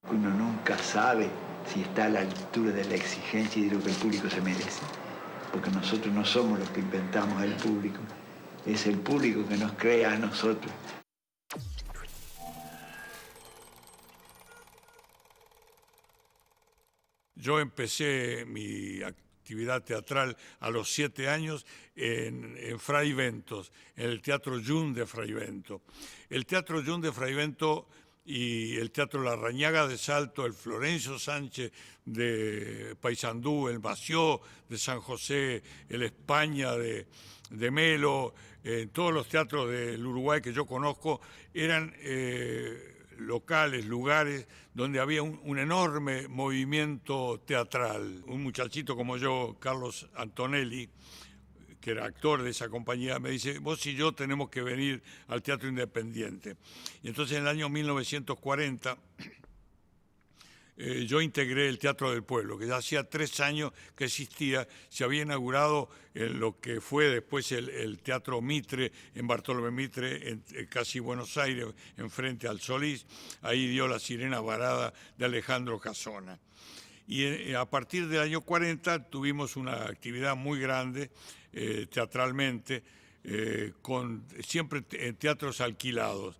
Uno nunca sabe si está a la altura de la exigencia y de lo que el público se merece, porque nosotros no somos los que inventamos al público, es el público que nos crea a nosotros. Yo empecé mi actividad teatral a los 7 años en Fray Bentos, en el Teatro Jun de Fray Bento. El Teatro Jun de Fray Bento y el Teatro La Rañaga de Salto, el Florencio Sánchez de Paysandú, el Mació de San José, el España de Melo, todos los teatros del Uruguay que yo conozco eran locales, lugares donde había un enorme movimiento teatral. Un muchachito como yo, Carlos Antonelli, que era actor de esa compañía, me dice, vos y yo tenemos que venir al Teatro Independiente. Y entonces en el año 1940 yo integré el Teatro del Pueblo, que ya hacía 3 años que existía. Se había inaugurado en lo que fue después el Teatro Mitre, en Bartolomé Mitre, en casi Buenos Aires, enfrente al Solís. Ahí dio La Sirena Varada de Alejandro Casona. Y a partir del año 40 tuvimos una actividad muy grande teatralmente, con siempre teatros alquilados.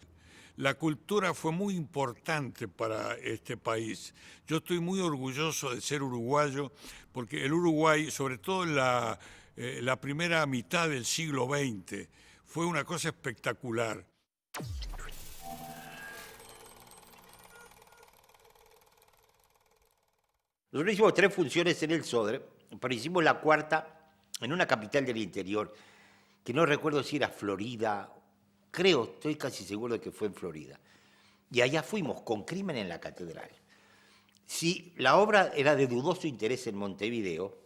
La cultura fue muy importante para este país. Yo estoy muy orgulloso de ser uruguayo, porque el Uruguay, sobre todo en la primera mitad del siglo XX, fue una cosa espectacular. Nosotros hicimos 3 funciones en el Sodre, pero hicimos la cuarta en una capital del interior, que no recuerdo si era Florida, creo, estoy casi seguro de que fue en Florida. Y allá fuimos con Crimen en la Catedral. Si la obra era de dudoso interés en Montevideo,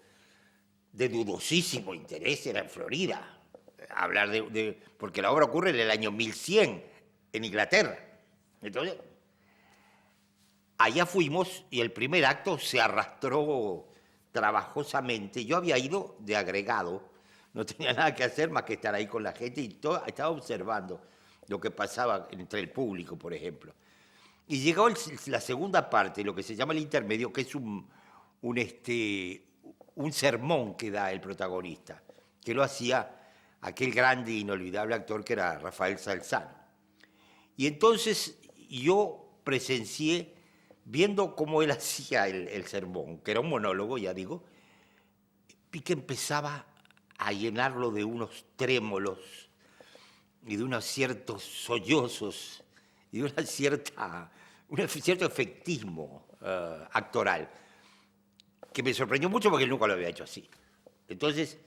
de dudosísimo interés era en Florida. Hablar porque la obra ocurre en el año 1100, en Inglaterra. Entonces, allá fuimos y el primer acto se arrastró trabajosamente. Yo había ido de agregado, no tenía nada que hacer más que estar ahí con la gente y estaba observando lo que pasaba entre el público, por ejemplo. Y llegó la segunda parte, lo que se llama el intermedio, que es un sermón que da el protagonista, que lo hacía aquel grande e inolvidable actor que era Rafael Salzano. Y entonces yo presencié, viendo cómo él hacía el sermón, que era un monólogo, ya digo, y que empezaba a llenarlo de unos trémolos y de unos ciertos sollozos y de un cierto efectismo actoral, que me sorprendió mucho porque él nunca lo había hecho así. Entonces,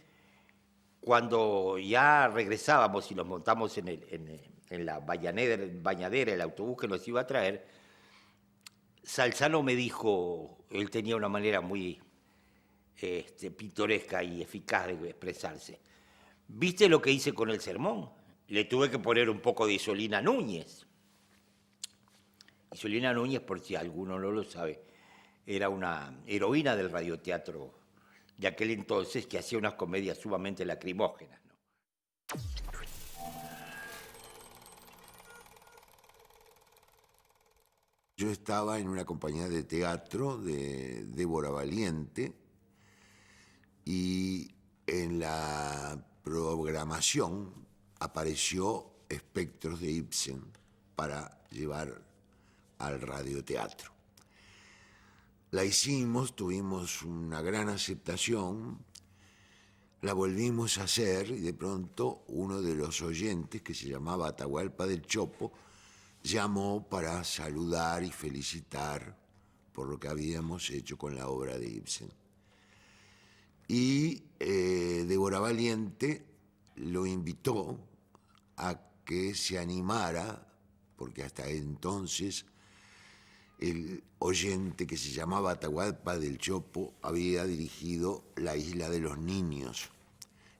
cuando ya regresábamos y nos montamos en la bañadera, el autobús que nos iba a traer, Salzano me dijo, él tenía una manera muy pintoresca y eficaz de expresarse. ¿Viste lo que hice con el sermón? Le tuve que poner un poco de Isolina Núñez. Isolina Núñez, por si alguno no lo sabe, era una heroína del radioteatro de aquel entonces que hacía unas comedias sumamente lacrimógenas, ¿no? Yo estaba en una compañía de teatro de Débora Valiente y en la programación apareció Espectros de Ibsen para llevar al radioteatro. La hicimos, tuvimos una gran aceptación, la volvimos a hacer y de pronto uno de los oyentes, que se llamaba Atahualpa del Chopo, llamó para saludar y felicitar por lo que habíamos hecho con la obra de Ibsen. Y Débora Valiente lo invitó a que se animara, porque hasta entonces el oyente que se llamaba Atahualpa del Chopo había dirigido La Isla de los Niños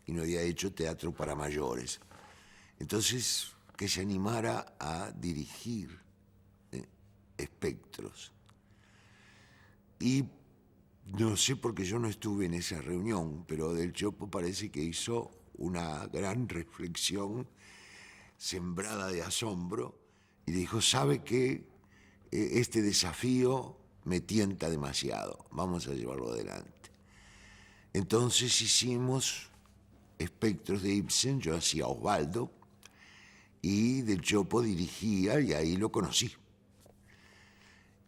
y no había hecho teatro para mayores. Entonces, que se animara a dirigir Espectros. Y No sé porque yo no estuve en esa reunión, pero Del Chopo parece que hizo una gran reflexión sembrada de asombro y dijo, ¿sabe qué? Este desafío me tienta demasiado, vamos a llevarlo adelante. Entonces hicimos Espectros de Ibsen, yo hacía Osvaldo, y Del Chopo dirigía, y ahí lo conocí.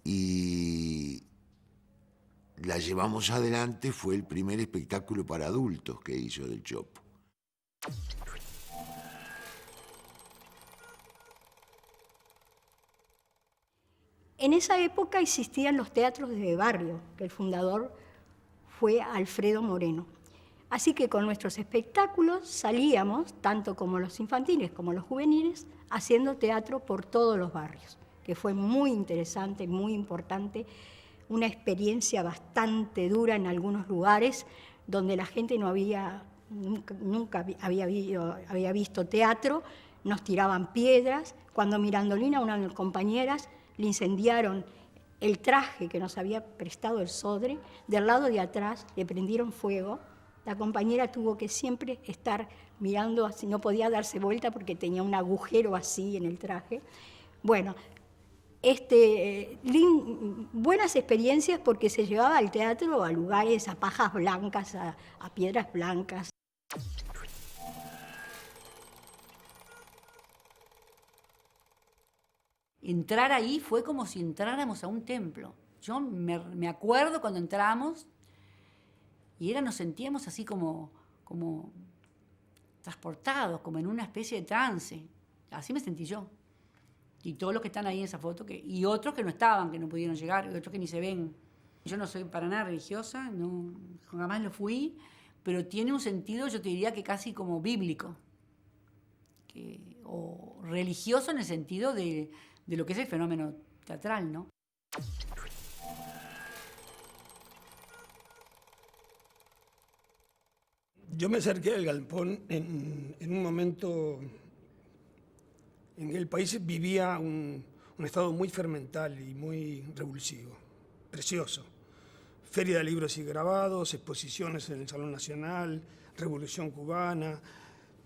Y la llevamos adelante, fue el primer espectáculo para adultos que hizo Del Chopo. En esa época existían los teatros de barrio, que el fundador fue Alfredo Moreno. Así que con nuestros espectáculos salíamos, tanto como los infantiles como los juveniles, haciendo teatro por todos los barrios, que fue muy interesante, muy importante, una experiencia bastante dura en algunos lugares donde la gente nunca había visto teatro, nos tiraban piedras. Cuando Mirandolina, una de mis compañeras, le incendiaron el traje que nos había prestado el Sodre, del lado de atrás le prendieron fuego. La compañera tuvo que siempre estar mirando así, no podía darse vuelta porque tenía un agujero así en el traje. Bueno, buenas experiencias porque se llevaba al teatro a lugares, a pajas blancas, a piedras blancas. Entrar ahí fue como si entráramos a un templo. Yo me acuerdo cuando entramos y nos sentíamos así como transportados, como en una especie de trance. Así me sentí yo. Y todos los que están ahí en esa foto, y otros que no estaban, que no pudieron llegar, y otros que ni se ven. Yo no soy para nada religiosa, no, jamás lo fui, pero tiene un sentido, yo te diría que casi como bíblico, o religioso en el sentido de lo que es el fenómeno teatral, ¿no? Yo me acerqué al galpón en un momento en que el país vivía un estado muy fermental y muy revulsivo, precioso. Feria de libros y grabados, exposiciones en el Salón Nacional, Revolución Cubana,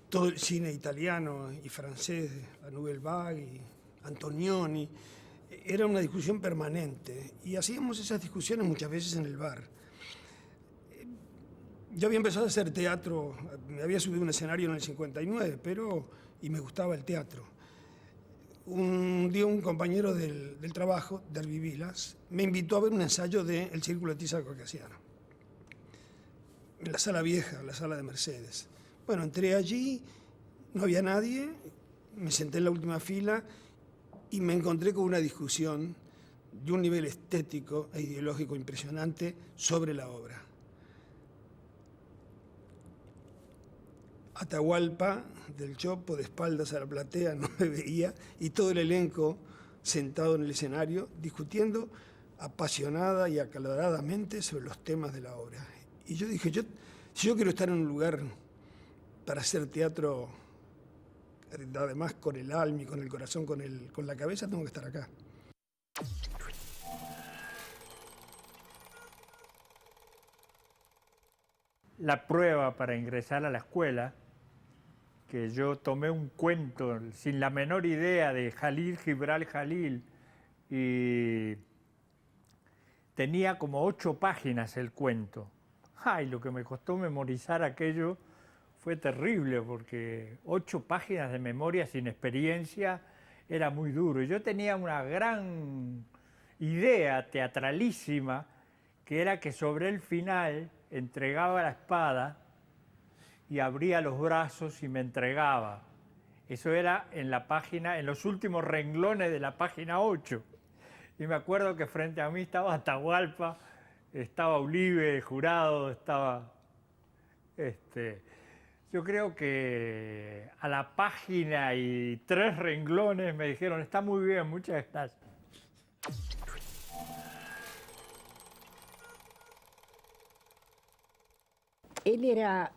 todo el cine italiano y francés, la Nouvelle Vague y Antonioni. Era una discusión permanente y hacíamos esas discusiones muchas veces en el bar. Yo había empezado a hacer teatro, me había subido a un escenario en el 59, y me gustaba el teatro. Un día un compañero del trabajo, Derby Vilas, me invitó a ver un ensayo de El Círculo de Tiza Caucasiano, en la sala vieja, la sala de Mercedes. Bueno, entré allí, no había nadie, me senté en la última fila y me encontré con una discusión de un nivel estético e ideológico impresionante sobre la obra. Atahualpa, Del Chopo, de espaldas a la platea, no me veía, y todo el elenco sentado en el escenario discutiendo apasionada y acaloradamente sobre los temas de la obra. Y yo dije, si yo quiero estar en un lugar para hacer teatro, además con el alma y con el corazón, con la cabeza, tengo que estar acá. La prueba para ingresar a la escuela, que yo tomé un cuento sin la menor idea de Jalil Gibral Jalil y tenía como 8 páginas el cuento. Ay, lo que me costó memorizar aquello fue terrible porque 8 páginas de memoria sin experiencia era muy duro. Yo tenía una gran idea teatralísima que era que sobre el final entregaba la espada y abría los brazos y me entregaba. Eso era en la página, en los últimos renglones de la página 8. Y me acuerdo que frente a mí estaba Atahualpa, estaba Ulibe, el jurado, estaba... Yo creo que a la página y 3 renglones me dijeron, está muy bien, muchas gracias. Él era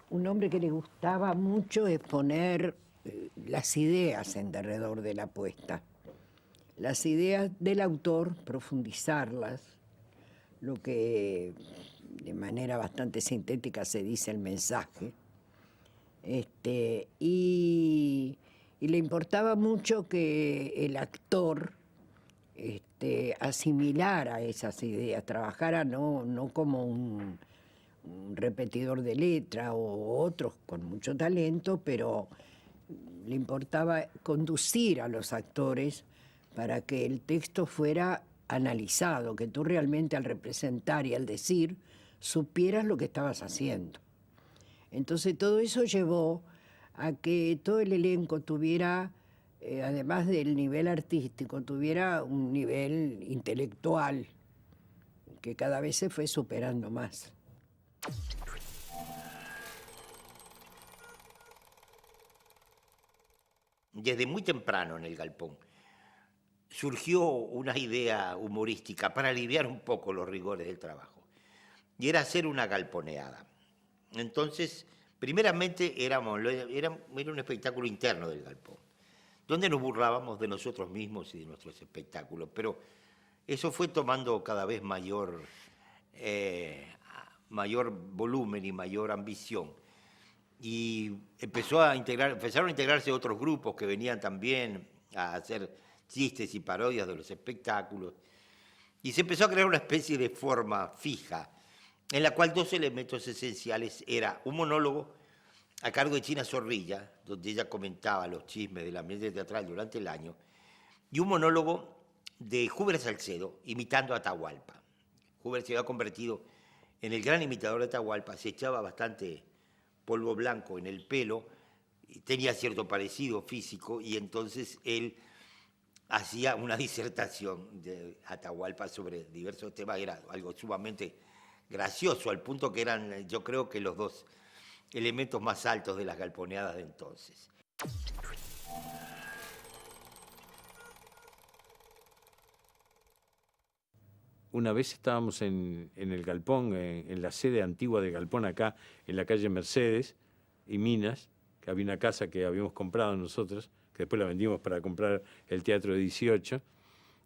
un hombre que le gustaba mucho exponer las ideas en derredor de la puesta. Las ideas del autor, profundizarlas, lo que de manera bastante sintética se dice el mensaje. Y le importaba mucho que el actor asimilara esas ideas, trabajara no como un repetidor de letra o otros con mucho talento, pero le importaba conducir a los actores para que el texto fuera analizado, que tú realmente al representar y al decir supieras lo que estabas haciendo. Entonces todo eso llevó a que todo el elenco tuviera, además del nivel artístico, tuviera un nivel intelectual que cada vez se fue superando más. Desde muy temprano en el Galpón surgió una idea humorística para aliviar un poco los rigores del trabajo, y era hacer una galponeada. Entonces, primeramente era un espectáculo interno del Galpón, donde nos burlábamos de nosotros mismos y de nuestros espectáculos, pero eso fue tomando cada vez mayor volumen y mayor ambición. Y empezaron a integrarse otros grupos que venían también a hacer chistes y parodias de los espectáculos, y se empezó a crear una especie de forma fija, en la cual dos elementos esenciales era un monólogo a cargo de China Zorrilla, donde ella comentaba los chismes del ambiente teatral durante el año, y un monólogo de Huber Salcedo imitando a Atahualpa. Huber se había convertido en el gran imitador de Atahualpa, se echaba bastante polvo blanco en el pelo, tenía cierto parecido físico, y entonces él hacía una disertación de Atahualpa sobre diversos temas. Era algo sumamente gracioso, al punto que eran, yo creo que los dos elementos más altos de las galponeadas de entonces. Una vez estábamos en el Galpón, en la sede antigua del Galpón, acá en la calle Mercedes y Minas, que había una casa que habíamos comprado nosotros, que después la vendimos para comprar el Teatro de 18,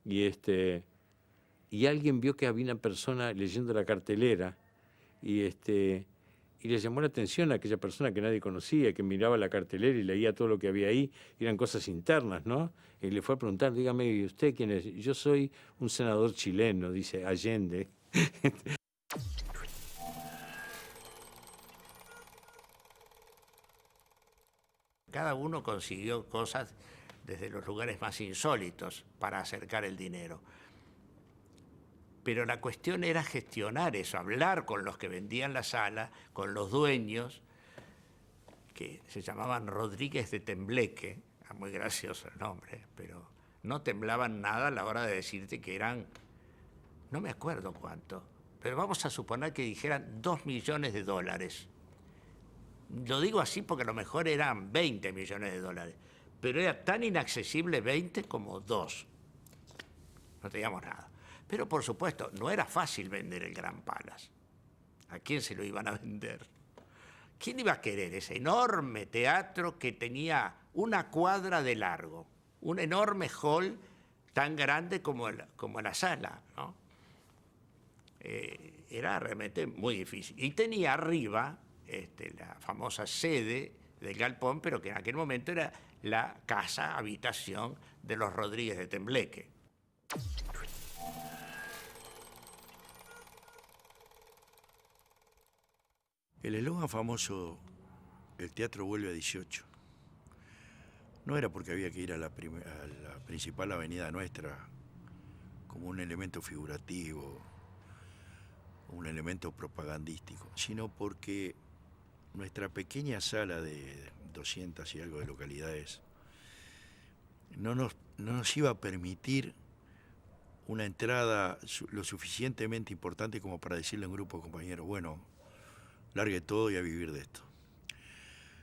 y alguien vio que había una persona leyendo la cartelera, y le llamó la atención a aquella persona que nadie conocía, que miraba la cartelera y leía todo lo que había ahí, y eran cosas internas, ¿no? Y le fue a preguntar, dígame, ¿y usted quién es? Yo soy un senador chileno, dice Allende. Cada uno consiguió cosas desde los lugares más insólitos para acercar el dinero. Pero la cuestión era gestionar eso, hablar con los que vendían la sala, con los dueños, que se llamaban Rodríguez de Tembleque, muy gracioso el nombre, pero no temblaban nada a la hora de decirte que eran, no me acuerdo cuánto, pero vamos a suponer que dijeran $2 millones. Lo digo así porque a lo mejor eran 20 millones de dólares, pero era tan inaccesible 20 como 2. No teníamos nada. Pero, por supuesto, no era fácil vender el Gran Palace. ¿A quién se lo iban a vender? ¿Quién iba a querer ese enorme teatro que tenía una cuadra de largo? Un enorme hall tan grande como la sala, ¿no? Era realmente muy difícil. Y tenía arriba la famosa sede del Galpón, pero que en aquel momento era la casa, habitación de los Rodríguez de Tembleque. El eslogan famoso, el teatro vuelve a 18, no era porque había que ir a la principal avenida nuestra como un elemento figurativo, un elemento propagandístico, sino porque nuestra pequeña sala de 200 y algo de localidades no nos iba a permitir una entrada lo suficientemente importante como para decirle a un grupo de compañeros, bueno, largue todo y a vivir de esto.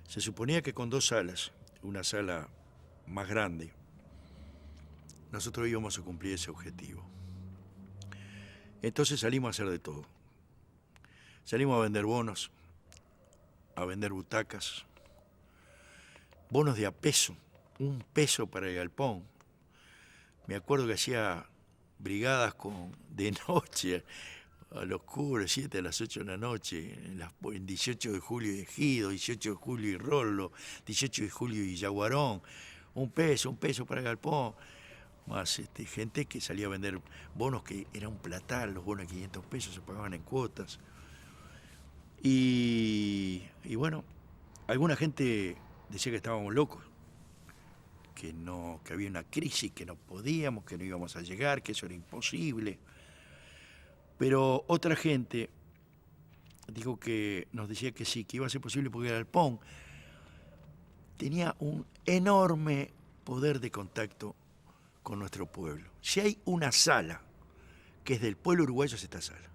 Se suponía que con 2 salas, una sala más grande, nosotros íbamos a cumplir ese objetivo. Entonces salimos a hacer de todo. Salimos a vender bonos, a vender butacas, bonos de a peso, $1 para el Galpón. Me acuerdo que hacía brigadas de noche, a los curas, 7 a las 8 de la noche, en 18 de julio y Ejido, 18 de julio y Rollo, 18 de julio y Yaguarón, un peso para Galpón, más gente que salía a vender bonos que era un platal, los bonos de 500 pesos se pagaban en cuotas. Y bueno, alguna gente decía que estábamos locos, que había una crisis, que no podíamos, que no íbamos a llegar, que eso era imposible. Pero otra gente dijo que nos decía que sí, que iba a ser posible porque el Galpón tenía un enorme poder de contacto con nuestro pueblo. Si hay una sala que es del pueblo uruguayo, es esta sala.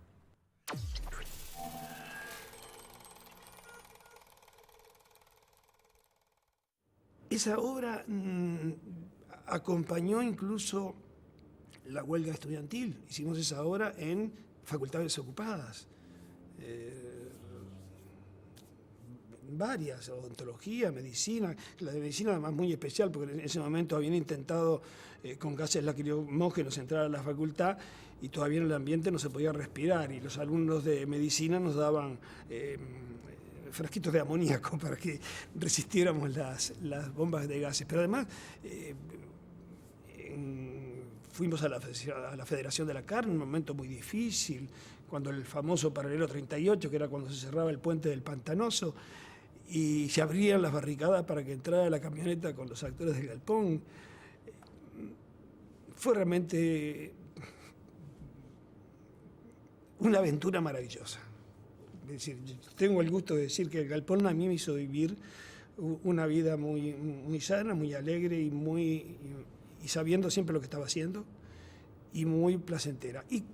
Esa obra acompañó incluso la huelga estudiantil. Hicimos esa obra en facultades ocupadas. Varias, odontología, medicina. La de medicina además muy especial porque en ese momento habían intentado con gases lacrimógenos entrar a la facultad y todavía en el ambiente no se podía respirar y los alumnos de medicina nos daban frasquitos de amoníaco para que resistiéramos las bombas de gases. Pero además fuimos a la Federación de la Carne, un momento muy difícil, cuando el famoso paralelo 38, que era cuando se cerraba el puente del Pantanoso, y se abrían las barricadas para que entrara la camioneta con los actores del Galpón. Fue realmente una aventura maravillosa. Es decir, tengo el gusto de decir que el Galpón a mí me hizo vivir una vida muy, muy sana, muy alegre y sabiendo siempre lo que estaba haciendo y muy placentera. Y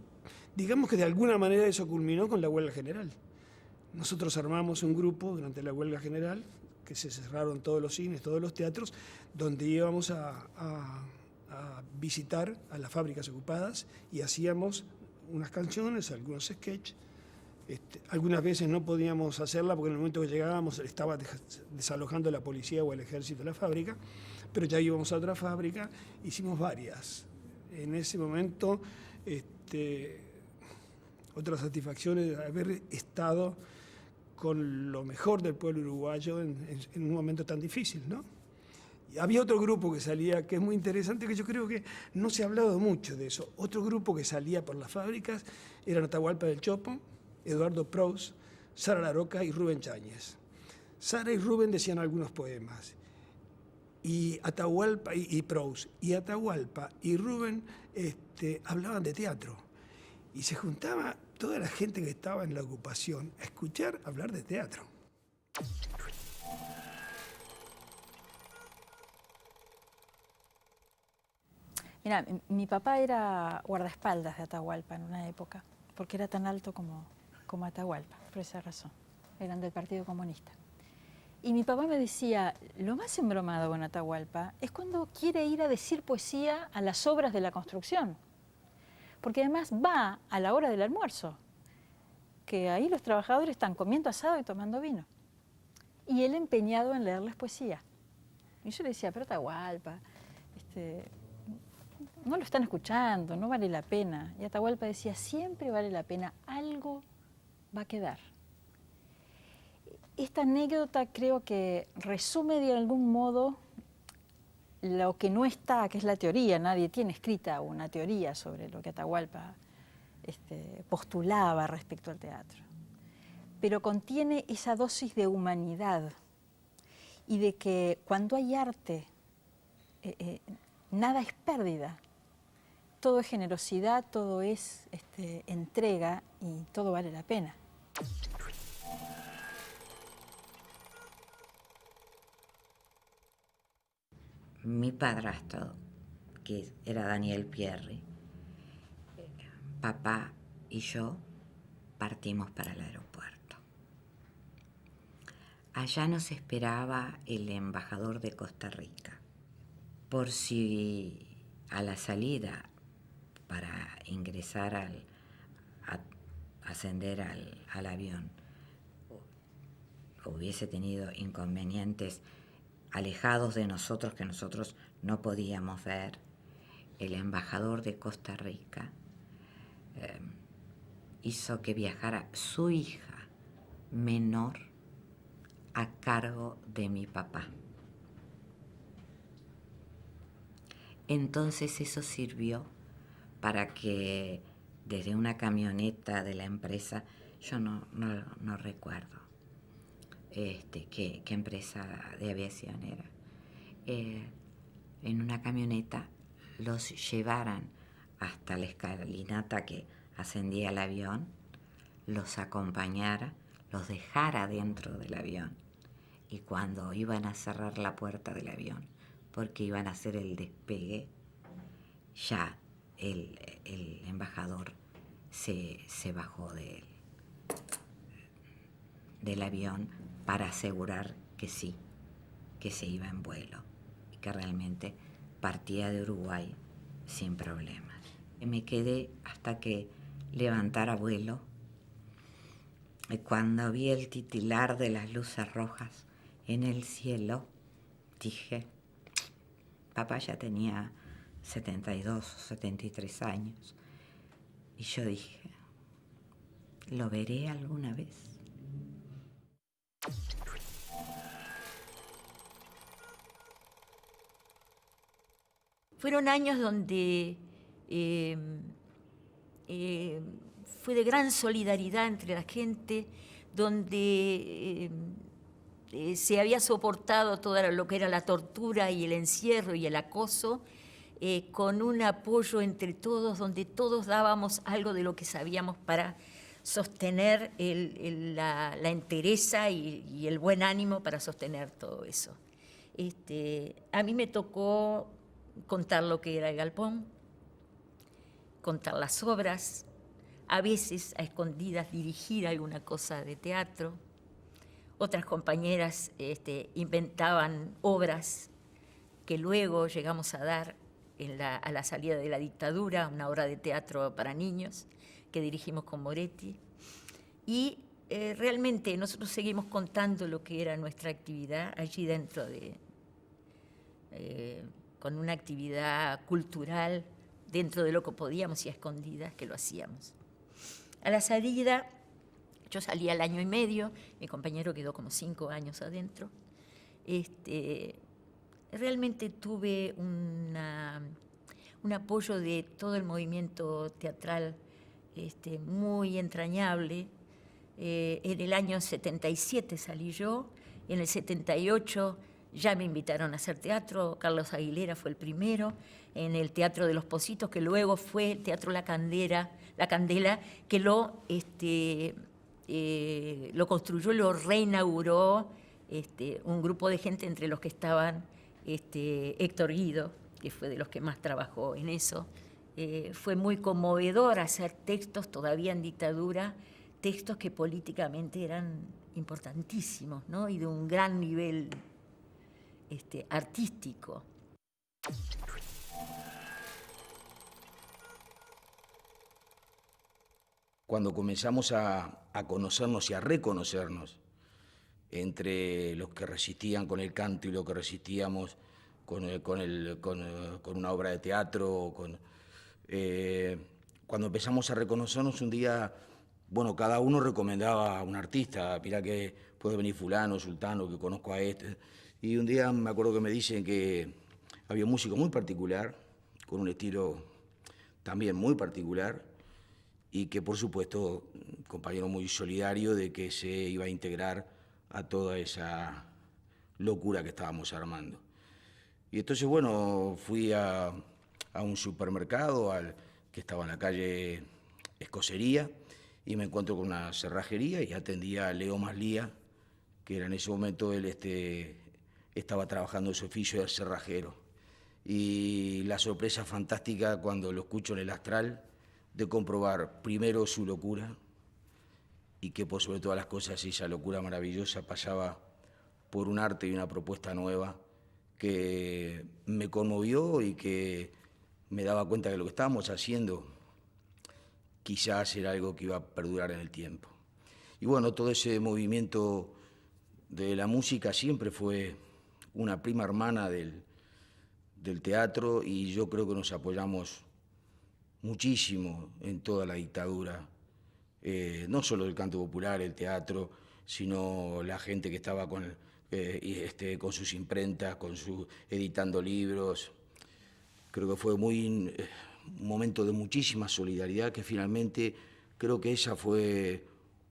digamos que de alguna manera eso culminó con la huelga general. Nosotros armamos un grupo durante la huelga general, que se cerraron todos los cines, todos los teatros, donde íbamos a visitar a las fábricas ocupadas y hacíamos unas canciones, algunos sketches. Algunas veces no podíamos hacerla porque en el momento que llegábamos estaba desalojando la policía o el ejército de la fábrica, pero ya íbamos a otra fábrica, hicimos varias. En ese momento, otra satisfacción es haber estado con lo mejor del pueblo uruguayo en un momento tan difícil, ¿no? Y había otro grupo que salía, que es muy interesante, que yo creo que no se ha hablado mucho de eso. Otro grupo que salía por las fábricas era Atahualpa del Chopo, Eduardo Proust, Sara Laroca y Rubén Cháñez. Sara y Rubén decían algunos poemas, y Atahualpa y Proust, y Atahualpa y Rubén hablaban de teatro. Y se juntaba toda la gente que estaba en la ocupación a escuchar hablar de teatro. Mira, mi papá era guardaespaldas de Atahualpa en una época, porque era tan alto como Atahualpa, por esa razón. Eran del Partido Comunista. Y mi papá me decía, lo más embromado con Atahualpa es cuando quiere ir a decir poesía a las obras de la construcción. Porque además va a la hora del almuerzo, que ahí los trabajadores están comiendo asado y tomando vino. Y él empeñado en leerles poesía. Y yo le decía, pero Atahualpa, no lo están escuchando, no vale la pena. Y Atahualpa decía, siempre vale la pena, algo va a quedar. Esta anécdota creo que resume de algún modo lo que no está, que es la teoría. Nadie tiene escrita una teoría sobre lo que Atahualpa postulaba respecto al teatro. Pero contiene esa dosis de humanidad y de que cuando hay arte, nada es pérdida. Todo es generosidad, todo es entrega y todo vale la pena. Mi padrastro, que era Daniel Pierri, papá y yo partimos para el aeropuerto. Allá nos esperaba el embajador de Costa Rica, por si a la salida para ingresar ascender al avión hubiese tenido inconvenientes alejados de nosotros que nosotros no podíamos ver, el embajador de Costa Rica hizo que viajara su hija menor a cargo de mi papá. Entonces eso sirvió para que desde una camioneta de la empresa, yo no recuerdo qué empresa de aviación era, en una camioneta los llevaran hasta la escalinata que ascendía al avión, los acompañara, los dejara dentro del avión, y cuando iban a cerrar la puerta del avión, porque iban a hacer el despegue, ya el embajador se bajó del avión para asegurar que sí, que se iba en vuelo y que realmente partía de Uruguay sin problemas. Me quedé hasta que levantara vuelo, y cuando vi el titilar de las luces rojas en el cielo, dije, papá ya tenía 72 o 73 años, y yo dije, ¿lo veré alguna vez? Fueron años donde fue de gran solidaridad entre la gente, donde se había soportado todo lo que era la tortura y el encierro y el acoso, con un apoyo entre todos, donde todos dábamos algo de lo que sabíamos para sostener la entereza y el buen ánimo para sostener todo eso. A mí me tocó contar lo que era el galpón, contar las obras, a veces a escondidas dirigir alguna cosa de teatro. Otras compañeras inventaban obras que luego llegamos a dar a la salida de la dictadura, una obra de teatro para niños que dirigimos con Moretti. Y realmente nosotros seguimos contando lo que era nuestra actividad allí dentro con una actividad cultural dentro de lo que podíamos y a escondidas que lo hacíamos. A la salida, yo salí al año y medio, mi compañero quedó como 5 años adentro. Realmente tuve un apoyo de todo el movimiento teatral muy entrañable. En el año 77 salí yo, en el 78 ya me invitaron a hacer teatro, Carlos Aguilera fue el primero, en el Teatro de los Pocitos, que luego fue el Teatro La Candela, que lo construyó, lo reinauguró un grupo de gente, entre los que estaban Héctor Guido, que fue de los que más trabajó en eso. Fue muy conmovedor hacer textos todavía en dictadura, textos que políticamente eran importantísimos, ¿no? Y de un gran nivel artístico. Cuando comenzamos a conocernos y a reconocernos entre los que resistían con el canto y los que resistíamos con una obra de teatro, cuando empezamos a reconocernos un día, bueno, cada uno recomendaba a un artista, mirá que puede venir fulano, sultano, que conozco a este. Y un día me acuerdo que me dicen que había un músico muy particular, con un estilo también muy particular, y que por supuesto un compañero muy solidario de que se iba a integrar a toda esa locura que estábamos armando. Y entonces, bueno, fui a un supermercado que estaba en la calle Escocería, y me encuentro con una cerrajería y atendía a Leo Maslía, que era en ese momento él estaba trabajando en su oficio de cerrajero. Y la sorpresa fantástica cuando lo escucho en el astral, de comprobar primero su locura y que por sobre todas las cosas esa locura maravillosa pasaba por un arte y una propuesta nueva que me conmovió y que me daba cuenta que lo que estábamos haciendo quizás era algo que iba a perdurar en el tiempo. Y bueno, todo ese movimiento de la música siempre fue una prima hermana del teatro, y yo creo que nos apoyamos muchísimo en toda la dictadura no solo del canto popular, el teatro, sino la gente que estaba con sus imprentas, editando libros. Creo que fue un momento de muchísima solidaridad, que finalmente creo que esa fue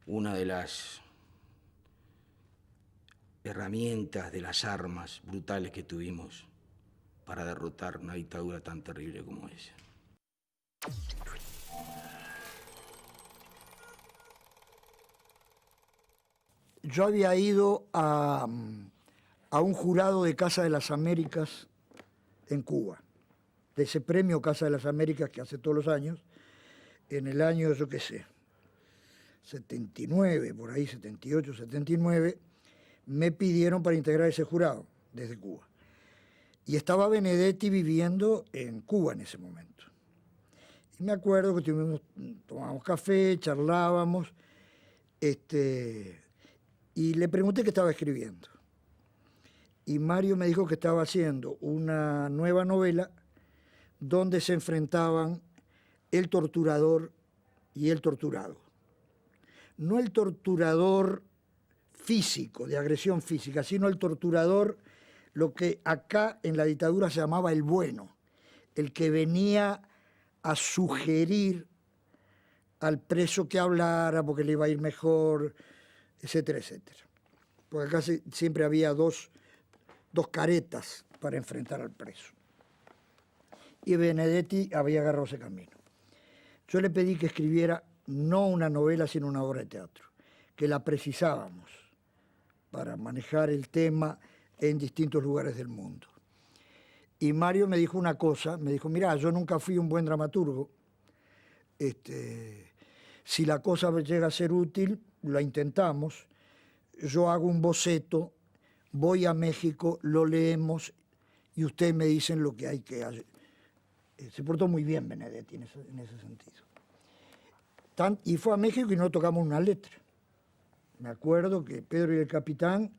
una de las herramientas, de las armas brutales que tuvimos para derrotar una dictadura tan terrible como esa. Yo había ido a un jurado de Casa de las Américas en Cuba, de ese premio Casa de las Américas que hace todos los años, en el año, yo qué sé, 79, por ahí, 78, 79, me pidieron para integrar ese jurado desde Cuba. Y estaba Benedetti viviendo en Cuba en ese momento. Y me acuerdo que tomábamos café, charlábamos, y le pregunté qué estaba escribiendo. Y Mario me dijo que estaba haciendo una nueva novela donde se enfrentaban el torturador y el torturado. No el torturador físico, de agresión física, sino el torturador, lo que acá en la dictadura se llamaba el bueno, el que venía a sugerir al preso que hablara porque le iba a ir mejor, etcétera, etcétera. Porque acá siempre había dos caretas para enfrentar al preso. Y Benedetti había agarrado ese camino. Yo le pedí que escribiera no una novela, sino una obra de teatro, que la precisábamos para manejar el tema en distintos lugares del mundo. Y Mario me dijo una cosa, me dijo, mirá, yo nunca fui un buen dramaturgo, si la cosa llega a ser útil, la intentamos, yo hago un boceto, voy a México, lo leemos y ustedes me dicen lo que hay que hacer. Se portó muy bien Benedetti en ese sentido. Y fue a México y no tocamos una letra. Me acuerdo que Pedro y el Capitán,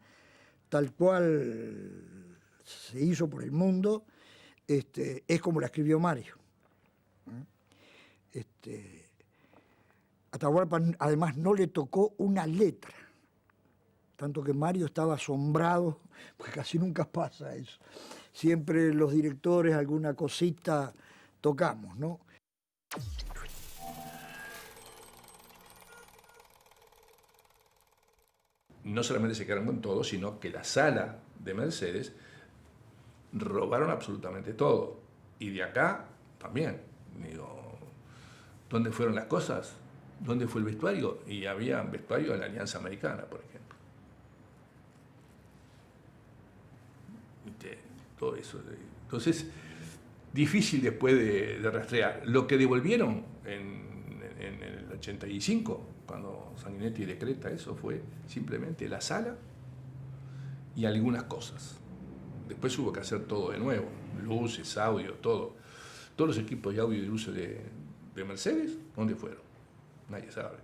tal cual se hizo por el mundo, es como la escribió Mario. Atahualpa además no le tocó una letra, tanto que Mario estaba asombrado, porque casi nunca pasa eso. Siempre los directores alguna cosita tocamos, ¿no? No solamente se quedaron con todo, sino que la sala de Mercedes robaron absolutamente todo. Y de acá también. Digo, ¿dónde fueron las cosas? ¿Dónde fue el vestuario? Y había vestuario de la Alianza Americana, por ejemplo. Todo eso. Entonces, difícil después de rastrear. Lo que devolvieron en el 85, cuando Sanguinetti decreta eso, fue simplemente la sala y algunas cosas. Después hubo que hacer todo de nuevo, luces, audio, todo. Todos los equipos de audio y de luces de Mercedes, ¿dónde fueron? Nadie sabe.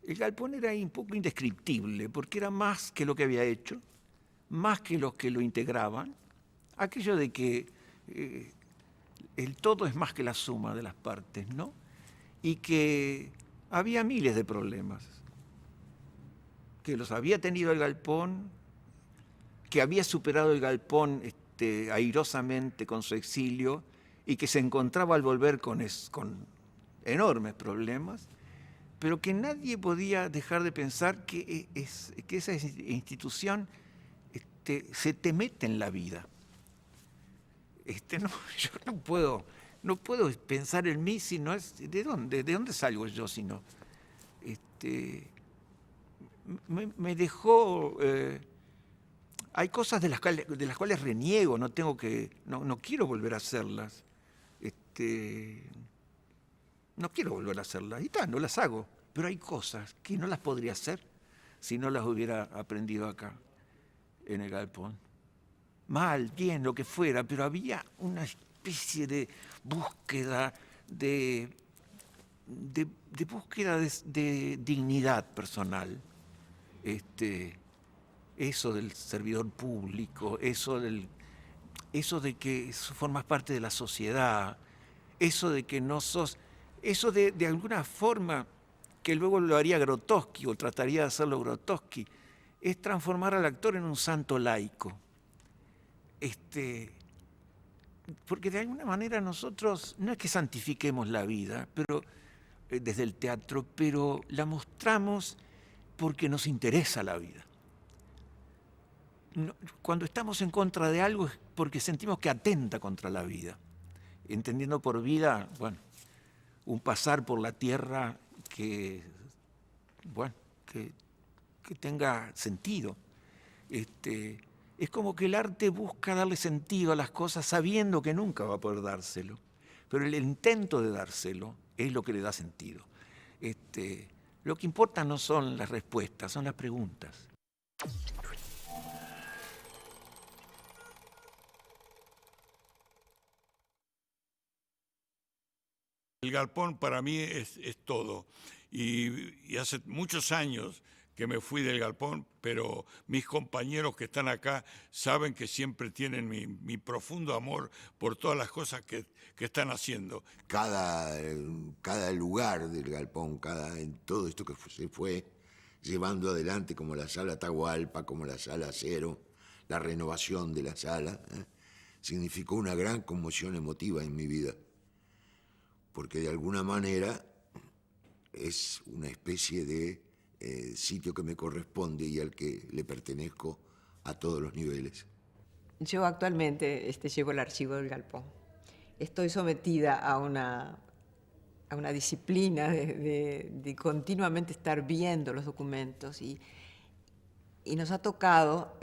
El galpón era un poco indescriptible, porque era más que lo que había hecho, más que los que lo integraban. Aquello de que el todo es más que la suma de las partes, ¿no? Y que había miles de problemas, que los había tenido el galpón, que había superado el galpón airosamente con su exilio y que se encontraba al volver con enormes problemas, pero que nadie podía dejar de pensar que esa institución se te mete en la vida. Yo no puedo pensar en mí si no es... ¿De dónde salgo yo si no? Me dejó... hay cosas de las cuales reniego, no quiero volver a hacerlas. No quiero volver a hacerlas, y no las hago. Pero hay cosas que no las podría hacer si no las hubiera aprendido acá, en el galpón. Mal, bien, lo que fuera, pero había una especie de búsqueda de búsqueda de dignidad personal. Eso del servidor público, eso del eso de que formas parte de la sociedad, eso de que no sos, eso de alguna forma, que luego lo haría Grotowski o trataría de hacerlo Grotowski, es transformar al actor en un santo laico. Porque de alguna manera nosotros, no es que santifiquemos la vida, pero desde el teatro, pero la mostramos porque nos interesa la vida. Cuando estamos en contra de algo es porque sentimos que atenta contra la vida. Entendiendo por vida, bueno, un pasar por la tierra que tenga sentido. Es como que el arte busca darle sentido a las cosas sabiendo que nunca va a poder dárselo. Pero el intento de dárselo es lo que le da sentido. Lo que importa no son las respuestas, son las preguntas. El galpón para mí es todo. Y hace muchos años que me fui del galpón, pero mis compañeros que están acá saben que siempre tienen mi profundo amor por todas las cosas que están haciendo. Cada lugar del galpón, en todo esto que se fue llevando adelante, como la sala Atahualpa, como la sala Cero, la renovación de la sala, significó una gran conmoción emotiva en mi vida. Porque de alguna manera es una especie de sitio que me corresponde y al que le pertenezco a todos los niveles. Yo actualmente llevo el archivo del galpón. Estoy sometida a una disciplina de continuamente estar viendo los documentos y nos ha tocado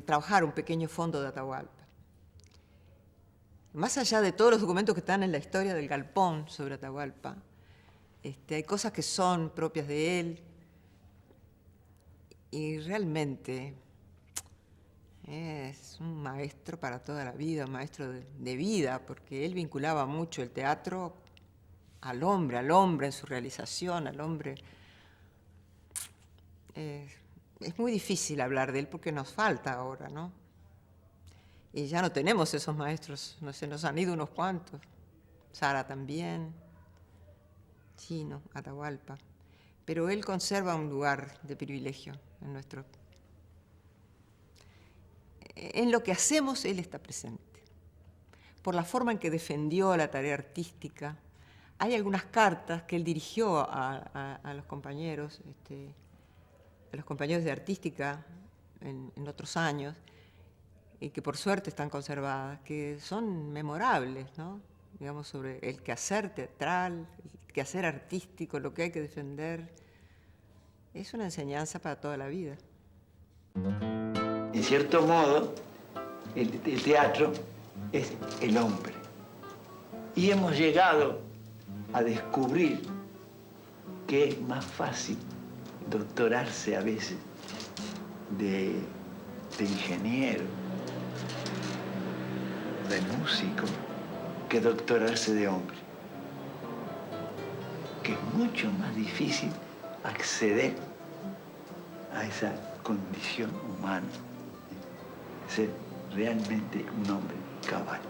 trabajar un pequeño fondo de Atahualpa. Más allá de todos los documentos que están en la historia del galpón sobre Atahualpa, hay cosas que son propias de él y realmente es un maestro para toda la vida, un maestro de vida, porque él vinculaba mucho el teatro al hombre en su realización, al hombre. Es muy difícil hablar de él porque nos falta ahora, ¿no? Y ya no tenemos esos maestros, no sé, nos han ido unos cuantos. Sara también, Chino, Atahualpa. Pero él conserva un lugar de privilegio en nuestro... En lo que hacemos, él está presente. Por la forma en que defendió la tarea artística. Hay algunas cartas que él dirigió a los compañeros, de artística en otros años, y que por suerte están conservadas, que son memorables, ¿no? Digamos, sobre el quehacer teatral, el quehacer artístico, lo que hay que defender. Es una enseñanza para toda la vida. En cierto modo, el teatro es el hombre. Y hemos llegado a descubrir que es más fácil doctorarse a veces de ingeniero, de músico, que doctorarse de hombre. Que es mucho más difícil acceder a esa condición humana, ser realmente un hombre cabal.